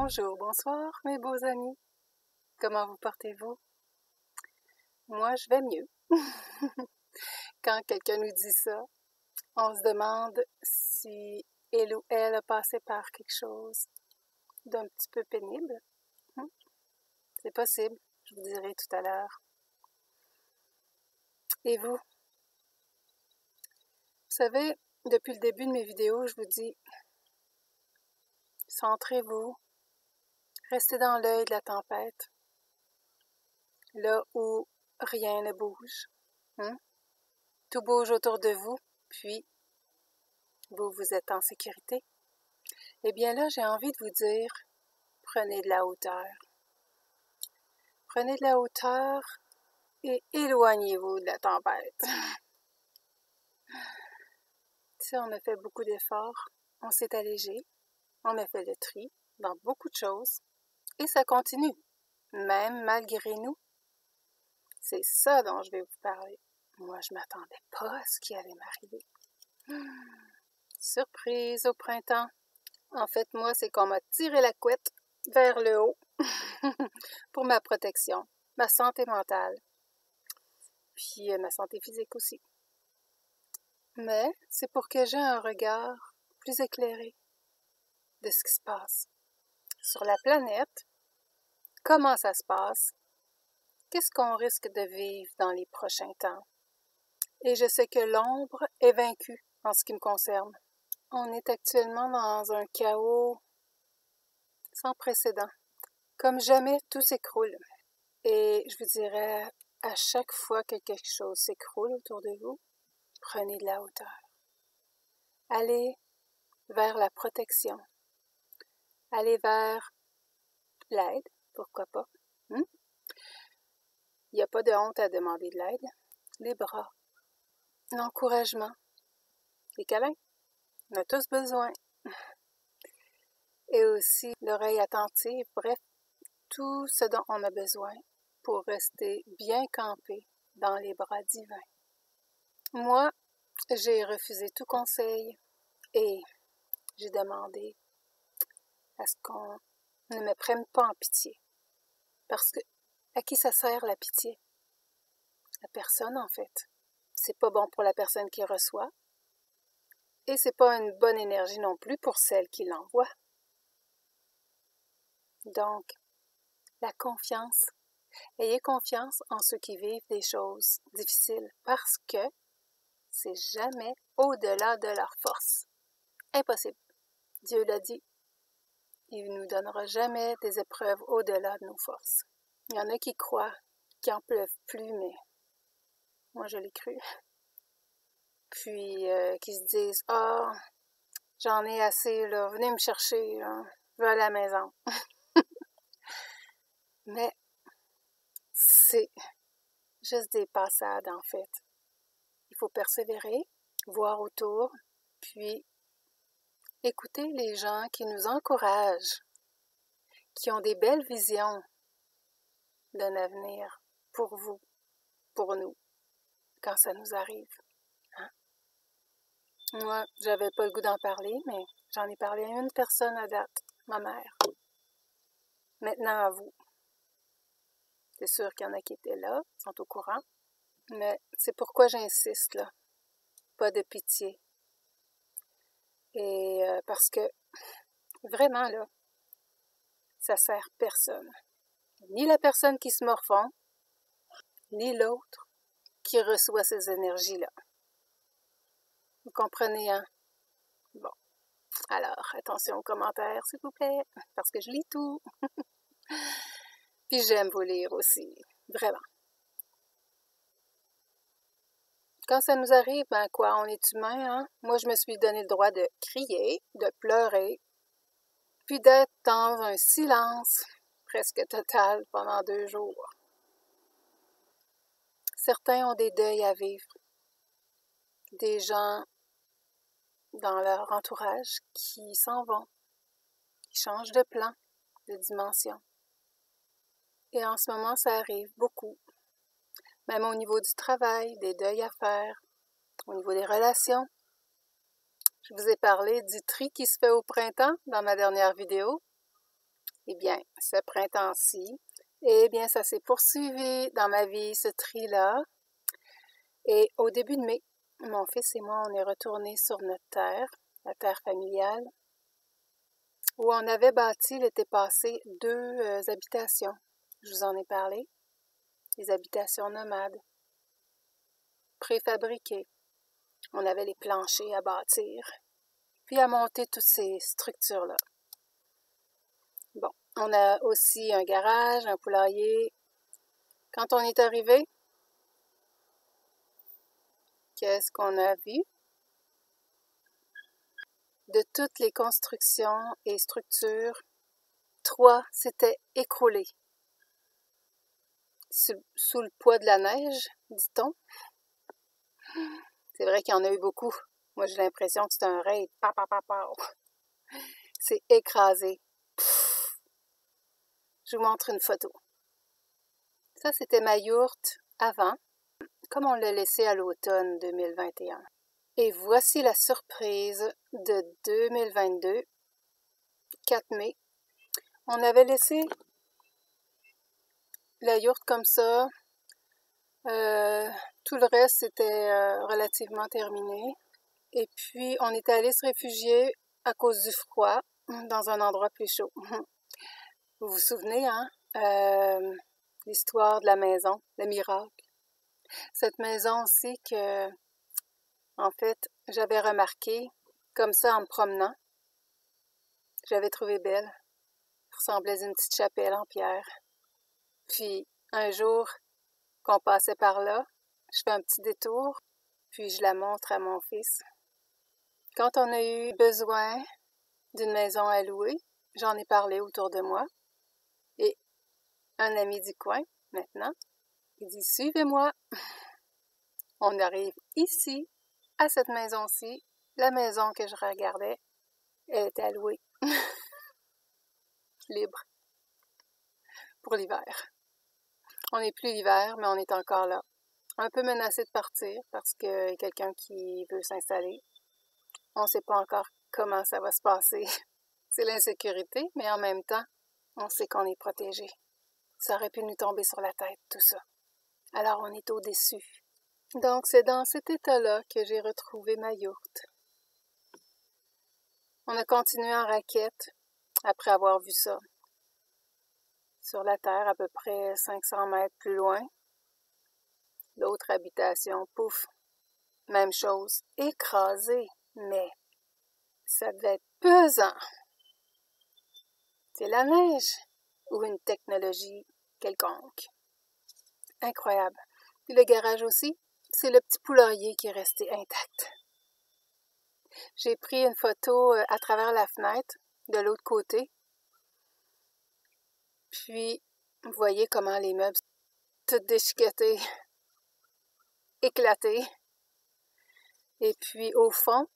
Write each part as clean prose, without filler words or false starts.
Bonjour, bonsoir mes beaux amis. Comment vous portez-vous? Moi, je vais mieux. Quand quelqu'un nous dit ça, on se demande si il ou elle a passé par quelque chose d'un petit peu pénible. C'est possible, je vous dirai tout à l'heure. Et vous? Vous savez, depuis le début de mes vidéos, je vous dis, centrez-vous, restez dans l'œil de la tempête, là où rien ne bouge. Tout bouge autour de vous, puis vous êtes en sécurité. Eh bien là, j'ai envie de vous dire, prenez de la hauteur. Prenez de la hauteur et éloignez-vous de la tempête. Tu sais, on a fait beaucoup d'efforts, on s'est allégé, on a fait le tri dans beaucoup de choses, et ça continue, même malgré nous. C'est ça dont je vais vous parler. Moi, je m'attendais pas à ce qui allait m'arriver. Surprise au printemps. En fait, moi, c'est qu'on m'a tiré la couette vers le haut pour ma protection, ma santé mentale, puis ma santé physique aussi. Mais c'est pour que j'ai un regard plus éclairé de ce qui se passe sur la planète, comment ça se passe, qu'est-ce qu'on risque de vivre dans les prochains temps. Et je sais que l'ombre est vaincue en ce qui me concerne. On est actuellement dans un chaos sans précédent. Comme jamais, tout s'écroule. Et je vous dirais, à chaque fois que quelque chose s'écroule autour de vous, prenez de la hauteur. Allez vers la protection. Allez vers l'aide, pourquoi pas. Il n'y a pas de honte à demander de l'aide. Les bras, l'encouragement, les câlins, on a tous besoin. Et aussi l'oreille attentive, bref, tout ce dont on a besoin pour rester bien campé dans les bras divins. Moi, j'ai refusé tout conseil et j'ai demandé à ce qu'on ne me prenne pas en pitié. Parce que, à qui ça sert la pitié? À personne, en fait. C'est pas bon pour la personne qui reçoit. Et c'est pas une bonne énergie non plus pour celle qui l'envoie. Donc, la confiance. Ayez confiance en ceux qui vivent des choses difficiles parce que c'est jamais au-delà de leur force. Impossible. Dieu l'a dit. Il ne nous donnera jamais des épreuves au-delà de nos forces. Il y en a qui croient qu'ils n'en peuvent plus, mais moi je l'ai cru. Puis qui se disent « Ah, j'en ai assez, là, venez me chercher, là. Je vais à la maison. » Mais c'est juste des passades, en fait. Il faut persévérer, voir autour, puis écouter les gens qui nous encouragent, qui ont des belles visions d'un avenir pour vous, pour nous, quand ça nous arrive. Moi, j'avais pas le goût d'en parler, mais j'en ai parlé à une personne à date, ma mère. Maintenant à vous. C'est sûr qu'il y en a qui étaient là, sont au courant, mais c'est pourquoi j'insiste, là. Pas de pitié. Et parce que, vraiment, là, ça sert personne. Ni la personne qui se morfond, ni l'autre qui reçoit ces énergies-là. Vous comprenez, hein? Bon. Alors, attention aux commentaires, s'il vous plaît, parce que je lis tout. Puis j'aime vous lire aussi, vraiment. Quand ça nous arrive, ben quoi, on est humain, hein? Moi, je me suis donné le droit de crier, de pleurer, puis d'être dans un silence presque total pendant 2 jours. Certains ont des deuils à vivre. Des gens dans leur entourage qui s'en vont, qui changent de plan, de dimension. Et en ce moment, ça arrive beaucoup. Même au niveau du travail, des deuils à faire, au niveau des relations. Je vous ai parlé du tri qui se fait au printemps dans ma dernière vidéo. Eh bien, ce printemps-ci, eh bien, ça s'est poursuivi dans ma vie, ce tri-là. Et au début de mai, mon fils et moi, on est retournés sur notre terre, la terre familiale, où on avait bâti l'été passé 2 habitations. Je vous en ai parlé. Des habitations nomades, préfabriquées. On avait les planchers à bâtir, puis à monter toutes ces structures-là. Bon, on a aussi un garage, un poulailler. Quand on est arrivé, qu'est-ce qu'on a vu? De toutes les constructions et structures, 3 s'étaient écroulées. Sous le poids de la neige, dit-on. C'est vrai qu'il y en a eu beaucoup. Moi, j'ai l'impression que c'est un raid. C'est écrasé. Pff. Je vous montre une photo. Ça, c'était ma yourte avant, comme on l'a laissé à l'automne 2021. Et voici la surprise de 2022, 4 mai. On avait laissé la yourte comme ça. Tout le reste était relativement terminé. Et puis, on est allé se réfugier à cause du froid dans un endroit plus chaud. Vous vous souvenez, hein? L'histoire de la maison, le miracle. Cette maison aussi que, en fait, j'avais remarqué, comme ça en me promenant. J'avais trouvé belle. Elle ressemblait à une petite chapelle en pierre. Puis, un jour qu'on passait par là, je fais un petit détour, puis je la montre à mon fils. Quand on a eu besoin d'une maison à louer, j'en ai parlé autour de moi. Et un ami du coin, maintenant, il dit « Suivez-moi ». On arrive ici, à cette maison-ci. La maison que je regardais, elle était à louer. Libre. Pour l'hiver. On n'est plus l'hiver, mais on est encore là. Un peu menacé de partir parce qu'il y a quelqu'un qui veut s'installer. On ne sait pas encore comment ça va se passer. C'est l'insécurité, mais en même temps, on sait qu'on est protégé. Ça aurait pu nous tomber sur la tête, tout ça. Alors on est au-dessus. Donc c'est dans cet état-là que j'ai retrouvé ma yourte. On a continué en raquette après avoir vu ça. Sur la terre, à peu près 500 mètres plus loin. L'autre habitation, pouf, même chose, écrasée, mais ça devait être pesant. C'est la neige ou une technologie quelconque. Incroyable. Puis le garage aussi, c'est le petit poulailler qui est resté intact. J'ai pris une photo à travers la fenêtre, de l'autre côté. Puis, vous voyez comment les meubles sont tout déchiquetés, éclatés. Et puis, au fond,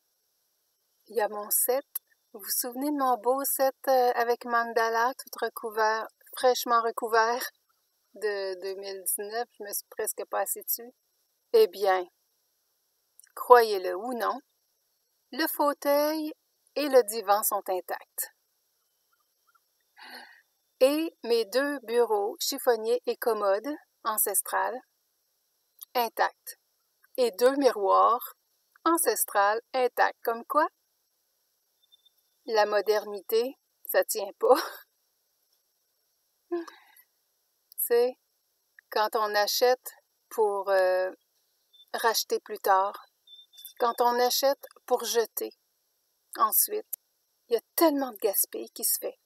il y a mon set. Vous vous souvenez de mon beau set avec mandala, tout recouvert, fraîchement recouvert de 2019? Je me suis presque passée dessus. Eh bien, croyez-le ou non, le fauteuil et le divan sont intacts. Et mes 2 bureaux, chiffonniers et commodes, ancestrales, intacts. Et 2 miroirs, ancestrales, intacts. Comme quoi, la modernité, ça tient pas. C'est quand on achète pour racheter plus tard, quand on achète pour jeter ensuite, il y a tellement de gaspillage qui se fait.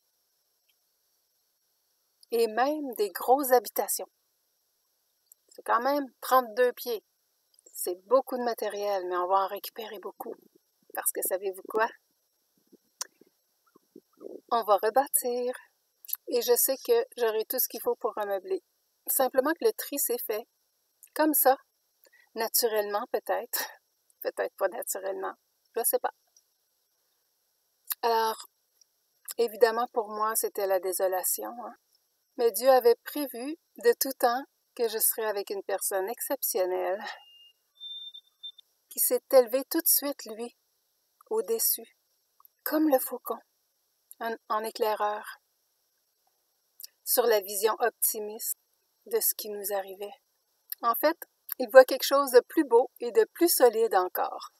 Et même des grosses habitations. C'est quand même 32 pieds. C'est beaucoup de matériel, mais on va en récupérer beaucoup. Parce que savez-vous quoi? On va rebâtir. Et je sais que j'aurai tout ce qu'il faut pour remeubler. Simplement que le tri s'est fait. Comme ça. Naturellement, peut-être. Peut-être pas naturellement. Je sais pas. Alors, évidemment, pour moi, c'était la désolation. Hein? Mais Dieu avait prévu de tout temps que je serais avec une personne exceptionnelle qui s'est élevé tout de suite, lui, au-dessus, comme le faucon, en éclaireur. sur la vision optimiste de ce qui nous arrivait. En fait, il voit quelque chose de plus beau et de plus solide encore.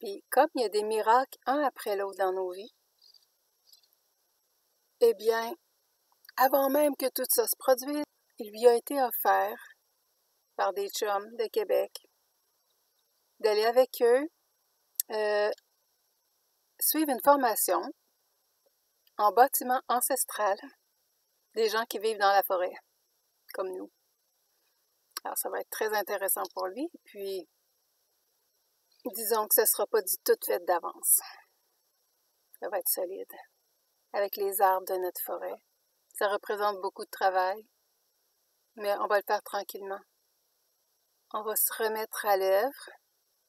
Puis, comme il y a des miracles un après l'autre dans nos vies, eh bien, avant même que tout ça se produise, il lui a été offert par des chums de Québec d'aller avec eux suivre une formation en bâtiment ancestral des gens qui vivent dans la forêt, comme nous. Alors, ça va être très intéressant pour lui. Puis, disons que ce ne sera pas du tout fait d'avance. Ça va être solide. Avec les arbres de notre forêt. Ça représente beaucoup de travail, mais on va le faire tranquillement. On va se remettre à l'œuvre,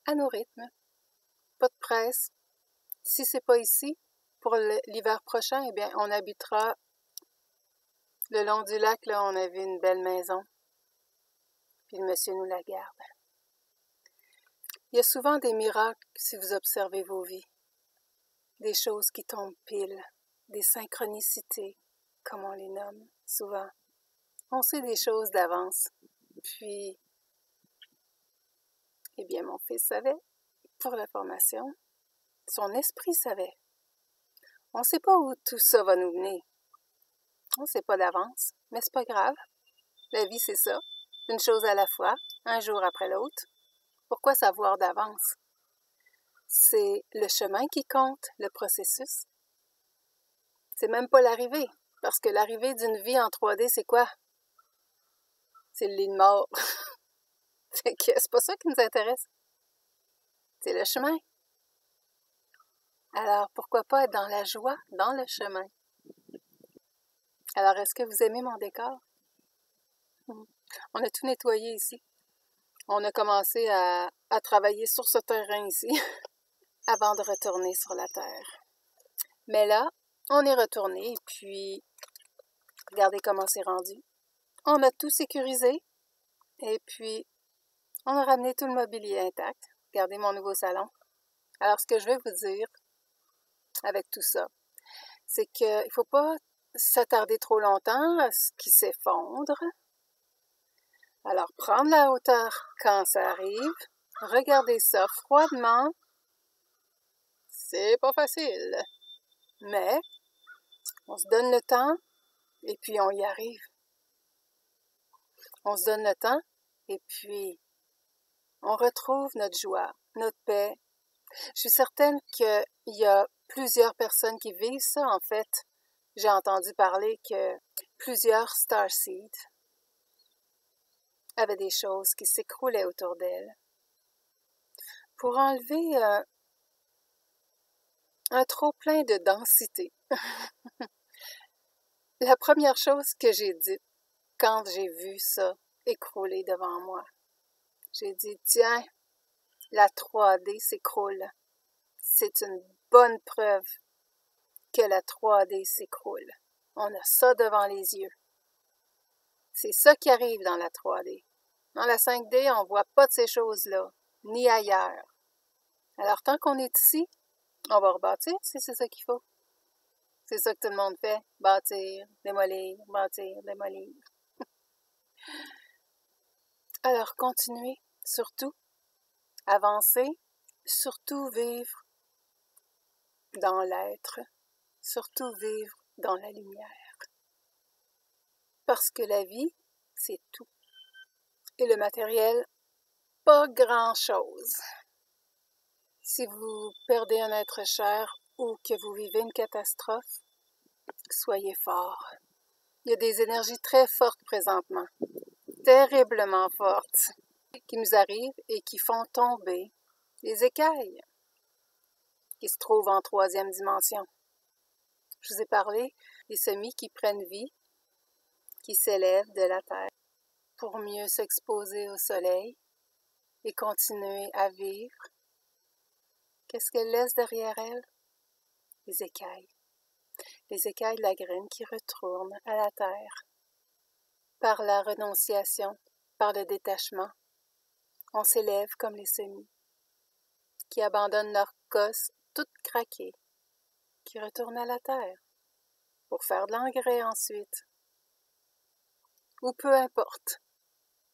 à nos rythmes. Pas de presse. Si c'est pas ici, pour l'hiver prochain, eh bien, on habitera le long du lac. Là, on avait une belle maison. Puis le monsieur nous la garde. Il y a souvent des miracles si vous observez vos vies. Des choses qui tombent pile, des synchronicités, comme on les nomme souvent. On sait des choses d'avance. Puis, eh bien, mon fils savait pour la formation. Son esprit savait. On ne sait pas où tout ça va nous mener. On ne sait pas d'avance, mais c'est pas grave. La vie, c'est ça. Une chose à la fois, un jour après l'autre. Pourquoi savoir d'avance? C'est le chemin qui compte, le processus. C'est même pas l'arrivée, parce que l'arrivée d'une vie en 3D, c'est quoi? C'est le lit de mort. C'est pas ça qui nous intéresse. C'est le chemin. Alors, pourquoi pas être dans la joie, dans le chemin? Alors, est-ce que vous aimez mon décor? On a tout nettoyé ici. On a commencé à travailler sur ce terrain ici avant de retourner sur la terre. Mais là, on est retourné et puis, regardez comment c'est rendu. On a tout sécurisé et puis, on a ramené tout le mobilier intact. Regardez mon nouveau salon. Alors, ce que je vais vous dire avec tout ça, c'est qu'il ne faut pas s'attarder trop longtemps à ce qui s'effondre. Alors, prendre la hauteur quand ça arrive, regardez ça froidement, c'est pas facile. Mais, on se donne le temps et puis on y arrive. On se donne le temps et puis on retrouve notre joie, notre paix. Je suis certaine qu'il y a plusieurs personnes qui vivent ça. En fait, j'ai entendu parler que plusieurs starseeds avaient des choses qui s'écroulaient autour d'elles. Pour enlever un trop-plein de densité. La première chose que j'ai dite quand j'ai vu ça écrouler devant moi, j'ai dit, tiens, la 3D s'écroule. C'est une bonne preuve que la 3D s'écroule. On a ça devant les yeux. C'est ça qui arrive dans la 3D. Dans la 5D, on ne voit pas de ces choses-là, ni ailleurs. Alors, tant qu'on est ici, on va rebâtir si c'est ça qu'il faut. C'est ça que tout le monde fait, bâtir, démolir, démolir. Alors, continuez, surtout, avancez, surtout vivre dans l'être, surtout vivre dans la lumière. Parce que la vie, c'est tout. Et le matériel, pas grand-chose. Si vous perdez un être cher ou que vous vivez une catastrophe, soyez fort. Il y a des énergies très fortes présentement, terriblement fortes, qui nous arrivent et qui font tomber les écailles qui se trouvent en 3e dimension. Je vous ai parlé des semis qui prennent vie, qui s'élèvent de la terre pour mieux s'exposer au soleil et continuer à vivre. Qu'est-ce qu'elle laisse derrière elle? Les écailles. Les écailles de la graine qui retournent à la terre. Par la renonciation, par le détachement, on s'élève comme les semis, qui abandonnent leur cosse toute craquée, qui retournent à la terre. pour faire de l'engrais ensuite. Ou peu importe.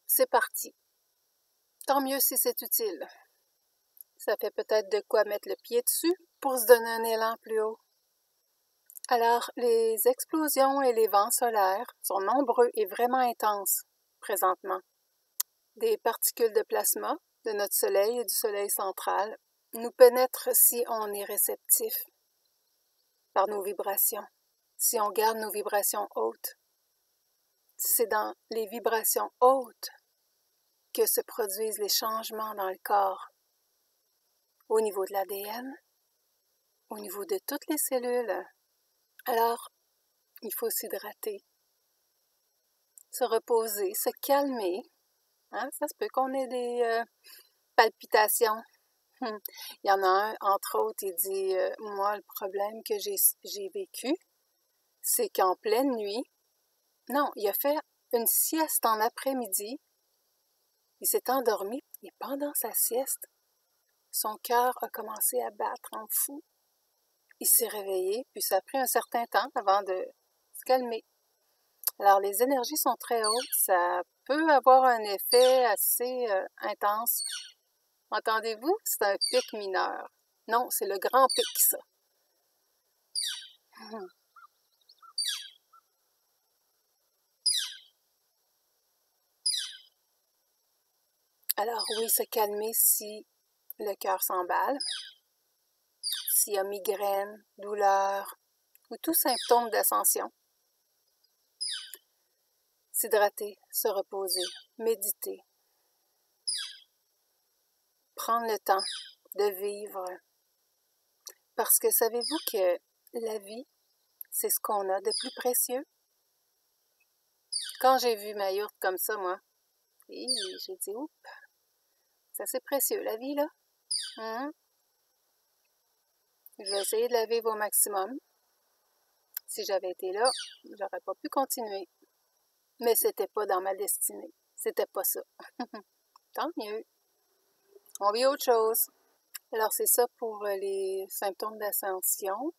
C'est parti. Tant mieux si c'est utile. Ça fait peut-être de quoi mettre le pied dessus pour se donner un élan plus haut. Alors, les explosions et les vents solaires sont nombreux et vraiment intenses présentement. Des particules de plasma de notre Soleil et du Soleil central nous pénètrent si on est réceptif par nos vibrations, si on garde nos vibrations hautes. C'est dans les vibrations hautes que se produisent les changements dans le corps, au niveau de l'ADN, au niveau de toutes les cellules. Alors, il faut s'hydrater, se reposer, se calmer. Hein? Ça se peut qu'on ait des palpitations. Il y en a un, entre autres, il dit « Moi, le problème que j'ai vécu, c'est qu'en pleine nuit, non, il a fait une sieste en après-midi, il s'est endormi, et pendant sa sieste, son cœur a commencé à battre en fou. Il s'est réveillé, puis ça a pris un certain temps avant de se calmer. Alors, les énergies sont très hautes, ça peut avoir un effet assez intense. Entendez-vous? C'est un pic mineur. Non, c'est le grand pic, ça. Alors oui, se calmer si le cœur s'emballe, s'il y a migraine, douleur ou tout symptôme d'ascension. S'hydrater, se reposer, méditer. Prendre le temps de vivre. Parce que savez-vous que la vie, c'est ce qu'on a de plus précieux? Quand j'ai vu ma yourte comme ça, moi, j'ai dit, oups, c'est assez précieux la vie, là. Je vais essayer de la vivre au maximum. Si j'avais été là, j'aurais pas pu continuer. Mais c'était pas dans ma destinée. C'était pas ça. Tant mieux. On vit autre chose. Alors, c'est ça pour les symptômes d'ascension.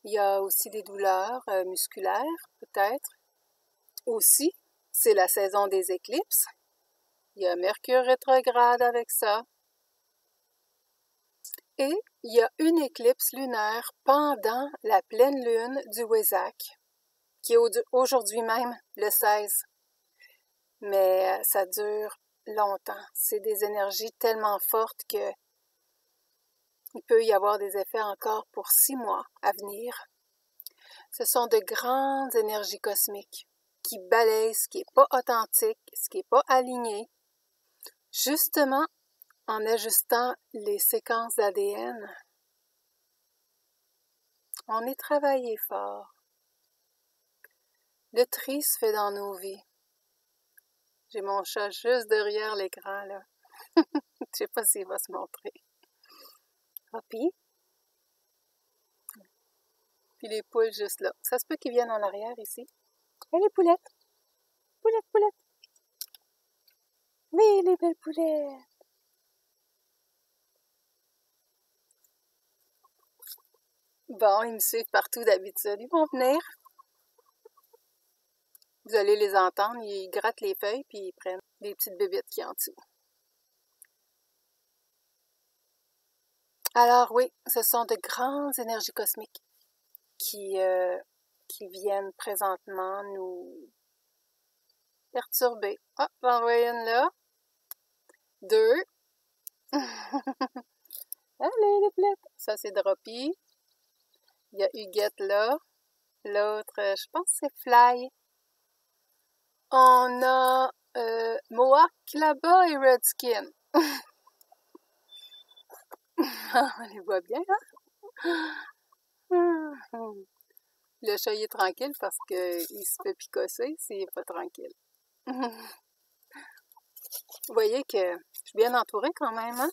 Il y a aussi des douleurs musculaires, peut-être. Aussi, c'est la saison des éclipses. Il y a Mercure rétrograde avec ça. Et il y a une éclipse lunaire pendant la pleine lune du Wesak, qui est aujourd'hui même le 16. Mais ça dure longtemps. C'est des énergies tellement fortes que il peut y avoir des effets encore pour 6 mois à venir. Ce sont de grandes énergies cosmiques qui balayent ce qui n'est pas authentique, ce qui n'est pas aligné, justement en ajustant les séquences d'ADN. On est travaillé fort. Le tri se fait dans nos vies. J'ai mon chat juste derrière l'écran, là. Je sais pas s'il va se montrer. Hopi. Puis les poules juste là. Ça se peut qu'ils viennent en arrière ici. Et les poulettes. Poulettes, poulettes. Oui, les belles poulettes. Bon, ils me suivent partout d'habitude. Ils vont venir. Vous allez les entendre. Ils grattent les feuilles puis ils prennent des petites bébites qui en dessous. Alors oui, ce sont de grandes énergies cosmiques qui viennent présentement nous perturber. Ah, j'en vois une là. 2. Allez, les blettes. Ça, c'est Droppy. Il y a Huguette là. L'autre, je pense que c'est Fly. On a Mohawk là-bas et Redskin. On les voit bien, hein? Le chat, il est tranquille parce qu'il se fait picosser s'il n'est pas tranquille. Vous voyez que je suis bien entourée quand même, hein?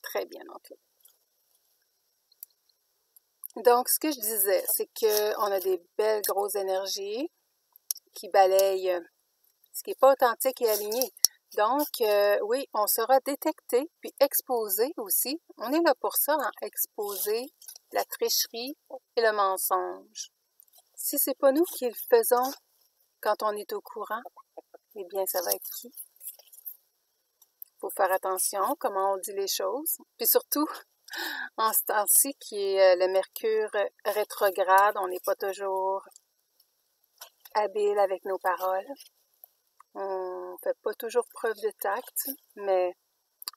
Très bien entourée. Donc, ce que je disais, c'est qu'on a des belles grosses énergies qui balayent ce qui n'est pas authentique et aligné. Donc, oui, on sera détecté puis exposé aussi. On est là pour ça, hein? Exposer la tricherie et le mensonge. Si c'est pas nous qui le faisons quand on est au courant, eh bien, ça va être qui? Faut faire attention comment on dit les choses. Puis surtout, en ce temps-ci qui est le Mercure rétrograde, on n'est pas toujours habile avec nos paroles. On fait pas toujours preuve de tact, mais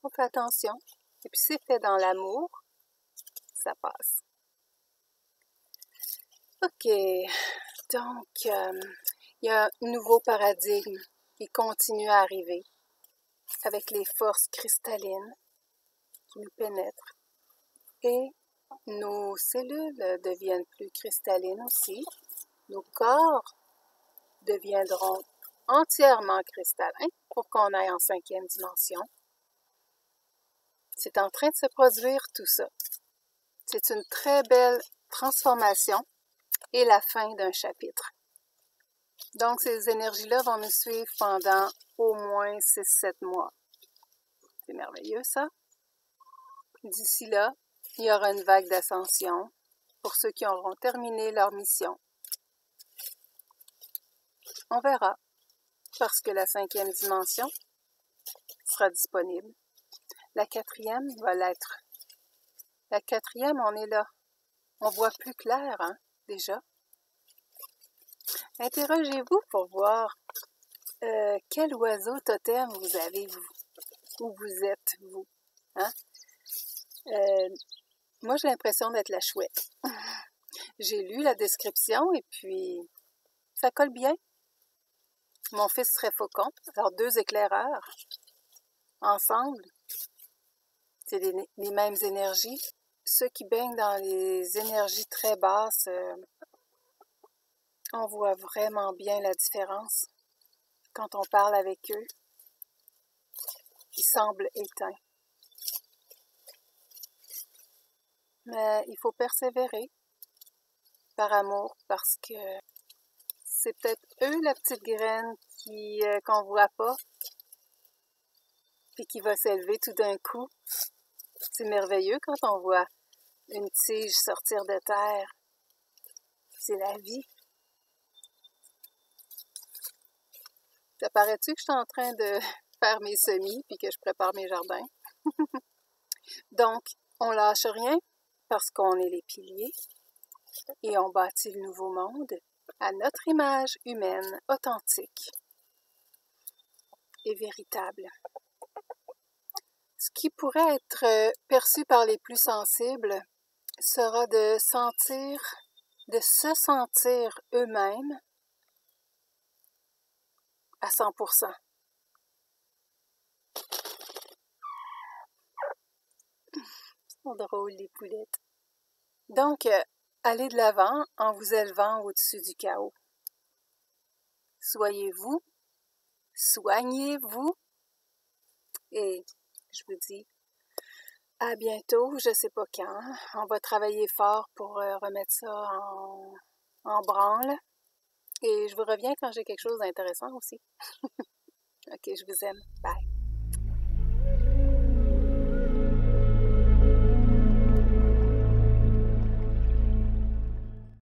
on fait attention. Et puis c'est fait dans l'amour, ça passe. OK, donc il y a un nouveau paradigme qui continue à arriver avec les forces cristallines qui nous pénètrent. Et nos cellules deviennent plus cristallines aussi. Nos corps deviendront entièrement cristallins pour qu'on aille en 5e dimension. C'est en train de se produire tout ça. C'est une très belle transformation et la fin d'un chapitre. Donc, ces énergies-là vont nous suivre pendant au moins 6-7 mois. C'est merveilleux, ça. D'ici là, il y aura une vague d'ascension pour ceux qui auront terminé leur mission. On verra, parce que la 5e dimension sera disponible. La 4e va l'être. La 4e, on est là. On voit plus clair, hein, déjà. Interrogez-vous pour voir quel oiseau totem vous avez, vous, où vous êtes, vous. Hein? Moi, j'ai l'impression d'être la chouette. J'ai lu la description et puis ça colle bien. Mon fils serait faucon, alors 2 éclaireurs ensemble, c'est les mêmes énergies. Ceux qui baignent dans les énergies très basses, on voit vraiment bien la différence quand on parle avec eux. Ils semblent éteints. Mais il faut persévérer par amour parce que c'est peut-être eux, la petite graine qu'on voit pas puis qui va s'élever tout d'un coup. C'est merveilleux quand on voit une tige sortir de terre. C'est la vie. Ça paraît-tu que je suis en train de faire mes semis puis que je prépare mes jardins? Donc, on lâche rien parce qu'on est les piliers et on bâtit le nouveau monde à notre image humaine authentique et véritable. Ce qui pourrait être perçu par les plus sensibles sera de se sentir eux-mêmes à 100%. Ils sont drôles, les poulettes. Donc, allez de l'avant en vous élevant au-dessus du chaos. Soyez-vous, soignez-vous et je vous dis à bientôt, je sais pas quand. On va travailler fort pour remettre ça en branle. Et je vous reviens quand j'ai quelque chose d'intéressant aussi. OK, je vous aime. Bye.